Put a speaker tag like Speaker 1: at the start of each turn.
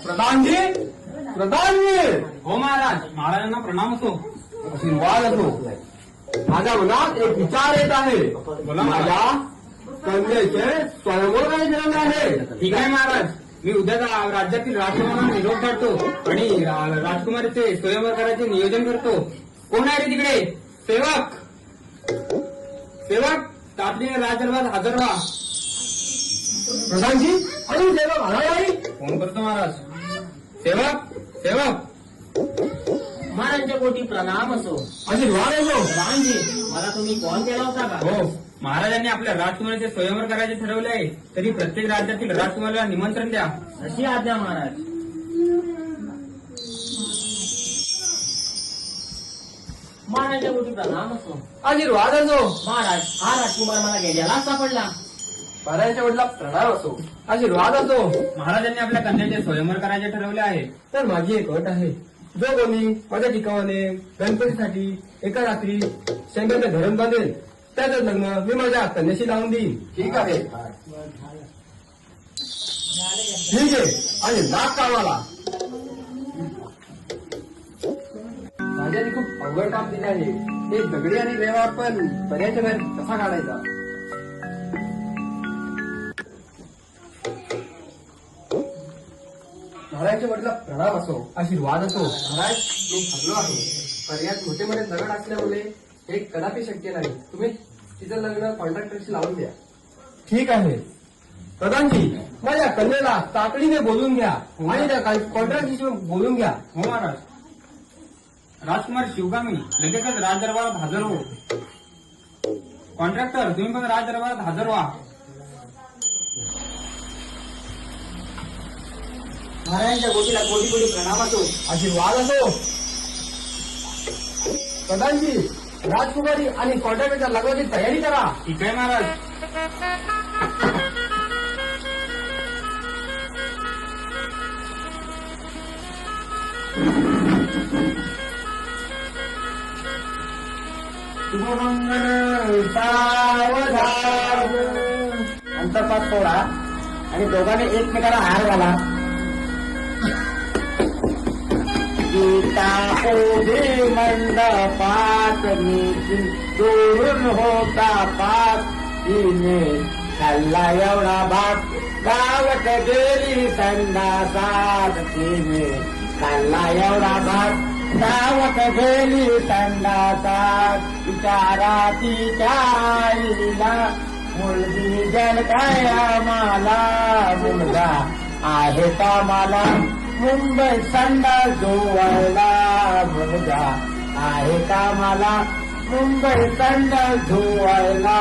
Speaker 1: प्रधानजी, प्रधानजी.
Speaker 2: हो महाराज, महाराजांना प्रणाम असो.
Speaker 1: आशीर्वाद असो. माझ्या मनात एक विचार येत आहे.
Speaker 2: बोला
Speaker 1: माझ्या कन्येचे स्वयंवर काही ठरवले आहे.
Speaker 2: ठीक आहे महाराज, मी उद्या राज्यातील राजकुमारांना निरोप काढतो आणि राजकुमारीचे स्वयंवर करायचे नियोजन करतो. कोण आहे रे तिकडे? सेवक, सेवक, तातडीने राजदरबारात हजर व्हा.
Speaker 1: प्रधानजी, आणि सेवक आला नाही.
Speaker 2: फोन करतो महाराज. सेवक, सेवक.
Speaker 3: महाराजांच्या कोटी प्रणाम असो.
Speaker 1: आशीर्वाद असो.
Speaker 3: प्रधानजी, मला तुम्ही कॉल केला होता का?
Speaker 2: हो, महाराजांनी आपल्या राजकुमारीचे स्वयंवर करायचे ठरवले आहे. तरी प्रत्येक राज्यातील राजकुमारीला निमंत्रण द्या.
Speaker 3: अशी आज्ञा महाराज. महाराजांच्या कोटी प्रणाम असो.
Speaker 1: आशीर्वाद असो.
Speaker 3: महाराज, हा राजकुमार मला गेल्यालाच सापडला.
Speaker 1: महाराजांच्या वडिला प्रणाम असो. आशीर्वाद असो.
Speaker 2: महाराजांनी आपल्या कन्याचे स्वयंवर करायचे ठरवले आहे.
Speaker 1: तर माझी एक अट आहे. जो कोणी माझ्या ठिकाणी गणपतीसाठी एका रात्री शेंगाचं धरण बांधेल त्याचं लग्न मी माझ्या कन्याशी लावून देईन. ठीक आहे. ठीक आहे. आणि लाख कामाला. माझ्याने खूप अवघड काम दिले आहे. हे दगडी आणि व्यवहार पण पर्यायच्या बाहेर कसा काढायचा. महाराजच्या वडिला प्रणाम असो. आशीर्वाद असो. महाराज, मी थकलो आहे. पर्यायात मोठे मोठे दगड असल्यामुळे हे कदापि शक्य नाही. तुम्ही तिचं लग्न कॉन्ट्रॅक्टरशी लावून द्या. ठीक आहे. प्रधानजी, माझ्या कन्येला तातडीने बोलून घ्या आणि त्या कॉन्ट्रॅक्टरशी बोलून घ्या.
Speaker 2: हो महाराज. राजकुमार शिवगामी लगेचच राजदरबारात हजर हो. कॉन्ट्रॅक्टर, तुम्ही पण राजदरबारात हजर व्हा.
Speaker 3: महाराजांच्या कोटीला कोटी कोटी प्रणाम असो.
Speaker 1: आशीर्वाद असो. प्रधानजी, राजकुमारी आणि कॉन्ट्रॅक्टरच्या लग्नाची तयारी करा.
Speaker 2: ठीक आहे महाराज.
Speaker 3: शुभमंगल सावधान. अंतपात सोडा आणि दोघांनी एकमेकाला हार घाला. गीता ओढे मंडपात नीती चोरून होता पाप. तिने खाल्ला एवढा भात गावात गेली संडासात. तिने खाल्ला एवढा भात गावात गेली संडासात. विचारा तिच्या आईला मुलगी जल काय आम्हाला. मुलगा आहे का मला मुंबई संडास धुवायला. मुलगा आहे का मला मुंबई संडास धुवायला.